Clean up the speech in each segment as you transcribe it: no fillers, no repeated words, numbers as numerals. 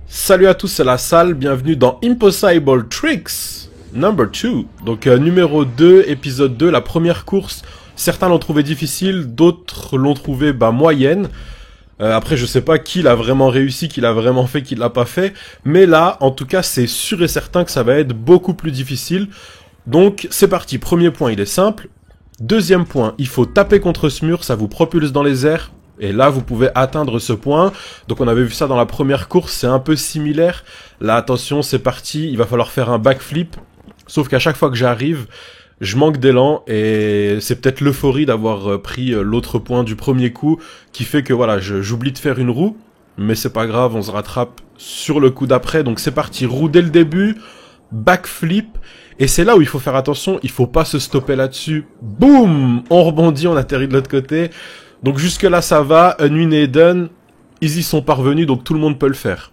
Salut à tous, c'est la salle, bienvenue dans Impossible Tricks Number 2. Donc numéro 2, épisode 2, la première course. Certains l'ont trouvé difficile, d'autres l'ont trouvé moyenne. Après je sais pas qui l'a vraiment réussi, qui l'a vraiment fait, qui l'a pas fait. Mais là, en tout cas, c'est sûr et certain que ça va être beaucoup plus difficile. Donc c'est parti, premier point, il est simple. Deuxième point, il faut taper contre ce mur, ça vous propulse dans les airs. Et là, vous pouvez atteindre ce point. Donc on avait vu ça dans la première course, c'est un peu similaire. Là, attention, c'est parti, il va falloir faire un backflip. Sauf qu'à chaque fois que j'arrive, je manque d'élan. Et c'est peut-être l'euphorie d'avoir pris l'autre point du premier coup qui fait que voilà, j'oublie de faire une roue. Mais c'est pas grave, on se rattrape sur le coup d'après. Donc c'est parti, roue dès le début, backflip. Et c'est là où il faut faire attention, il faut pas se stopper là-dessus. Boum, on rebondit, on atterrit de l'autre côté. Donc jusque là ça va, Unwin et Eden, ils y sont parvenus, donc tout le monde peut le faire.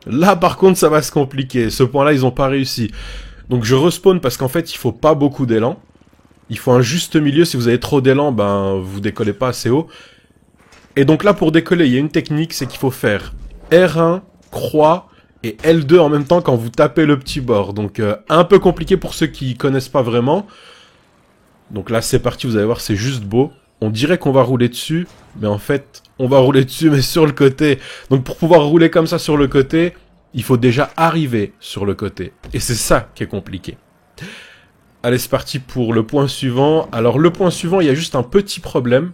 Là par contre ça va se compliquer, ce point là ils ont pas réussi. Donc je respawn parce qu'en fait il faut pas beaucoup d'élan. Il faut un juste milieu, si vous avez trop d'élan, vous décollez pas assez haut. Et donc là pour décoller il y a une technique, c'est qu'il faut faire R1, croix et L2 en même temps quand vous tapez le petit bord. Donc un peu compliqué pour ceux qui connaissent pas vraiment. Donc là c'est parti, vous allez voir c'est juste beau. On dirait qu'on va rouler dessus, mais en fait, on va rouler dessus, mais sur le côté. Donc pour pouvoir rouler comme ça sur le côté, il faut déjà arriver sur le côté. Et c'est ça qui est compliqué. Allez, c'est parti pour le point suivant. Alors le point suivant, il y a juste un petit problème.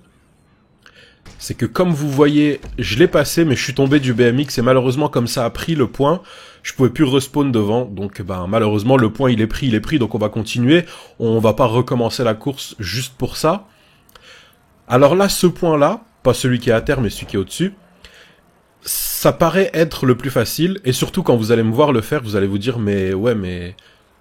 C'est que comme vous voyez, je l'ai passé, mais je suis tombé du BMX, et malheureusement, comme ça a pris le point, je pouvais plus respawn devant. Donc malheureusement, le point il est pris, donc on va continuer. On va pas recommencer la course juste pour ça. Alors là, ce point-là, pas celui qui est à terre, mais celui qui est au-dessus, ça paraît être le plus facile, et surtout quand vous allez me voir le faire, vous allez vous dire, mais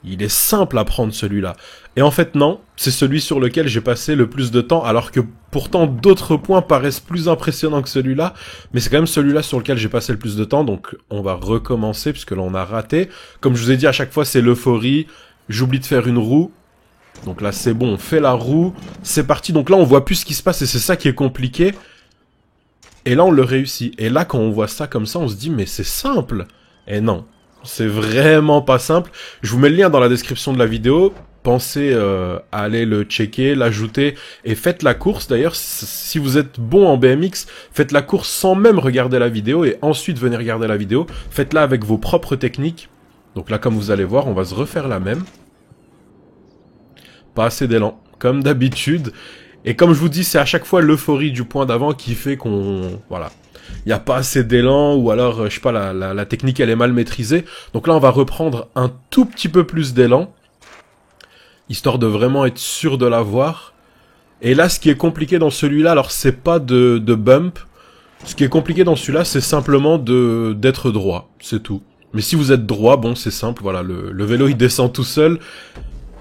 il est simple à prendre celui-là. Et en fait non, c'est celui sur lequel j'ai passé le plus de temps, alors que pourtant d'autres points paraissent plus impressionnants que celui-là, mais c'est quand même celui-là sur lequel j'ai passé le plus de temps, donc on va recommencer, puisque là on a raté. Comme je vous ai dit, à chaque fois c'est l'euphorie, j'oublie de faire une roue. Donc là c'est bon, on fait la roue, c'est parti. Donc là on voit plus ce qui se passe et c'est ça qui est compliqué. Et là on le réussit. Et là quand on voit ça comme ça, on se dit mais c'est simple. Et non, c'est vraiment pas simple. Je vous mets le lien dans la description de la vidéo. Pensez à aller le checker, l'ajouter et faites la course. D'ailleurs, si vous êtes bon en BMX, faites la course sans même regarder la vidéo et ensuite venez regarder la vidéo. Faites-la avec vos propres techniques. Donc là comme vous allez voir, on va se refaire la même. Pas assez d'élan, comme d'habitude. Et comme je vous dis, c'est à chaque fois l'euphorie du point d'avant qui fait qu'on... Voilà. Il n'y a pas assez d'élan, ou alors, je sais pas, la technique, elle est mal maîtrisée. Donc là, on va reprendre un tout petit peu plus d'élan, histoire de vraiment être sûr de l'avoir. Et là, ce qui est compliqué dans celui-là, alors c'est pas de bump. Ce qui est compliqué dans celui-là, c'est simplement d'être droit, c'est tout. Mais si vous êtes droit, bon, c'est simple, voilà, le vélo, il descend tout seul.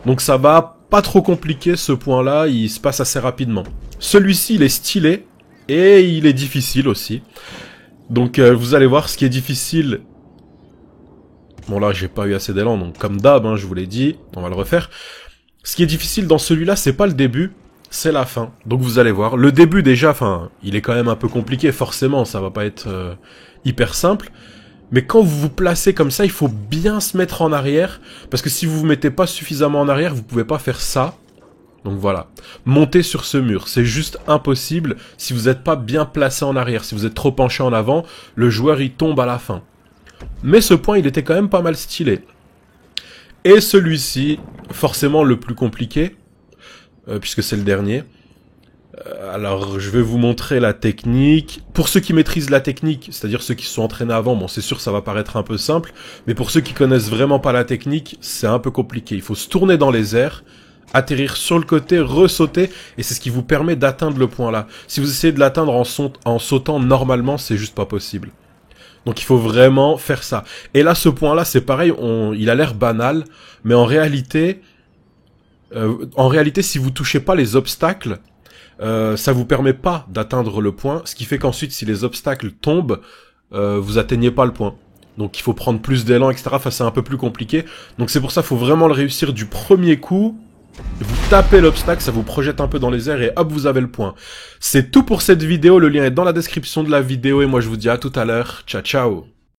Donc ça va... Pas trop compliqué ce point-là, il se passe assez rapidement. Celui-ci, il est stylé et il est difficile aussi. Donc vous allez voir ce qui est difficile. Bon là, j'ai pas eu assez d'élan, donc comme d'hab, je vous l'ai dit, on va le refaire. Ce qui est difficile dans celui-là, c'est pas le début, c'est la fin. Donc vous allez voir, le début déjà, il est quand même un peu compliqué, forcément, ça va pas être hyper simple. Mais quand vous vous placez comme ça, il faut bien se mettre en arrière. Parce que si vous vous mettez pas suffisamment en arrière, vous pouvez pas faire ça. Donc voilà. Monter sur ce mur, c'est juste impossible si vous n'êtes pas bien placé en arrière. Si vous êtes trop penché en avant, le joueur il tombe à la fin. Mais ce point, il était quand même pas mal stylé. Et celui-ci, forcément le plus compliqué, puisque c'est le dernier. Alors, je vais vous montrer la technique. Pour ceux qui maîtrisent la technique, c'est-à-dire ceux qui se sont entraînés avant, bon, c'est sûr ça va paraître un peu simple, mais pour ceux qui connaissent vraiment pas la technique, c'est un peu compliqué. Il faut se tourner dans les airs, atterrir sur le côté, ressauter, et c'est ce qui vous permet d'atteindre le point là. Si vous essayez de l'atteindre en sautant normalement, c'est juste pas possible. Donc il faut vraiment faire ça. Et là, ce point-là, c'est pareil, il a l'air banal, mais en réalité, si vous touchez pas les obstacles, ça vous permet pas d'atteindre le point, ce qui fait qu'ensuite si les obstacles tombent, vous atteignez pas le point. Donc il faut prendre plus d'élan, etc. Enfin c'est un peu plus compliqué. Donc c'est pour ça qu'il faut vraiment le réussir du premier coup. Vous tapez l'obstacle, ça vous projette un peu dans les airs et hop vous avez le point. C'est tout pour cette vidéo, le lien est dans la description de la vidéo et moi je vous dis à tout à l'heure. Ciao ciao.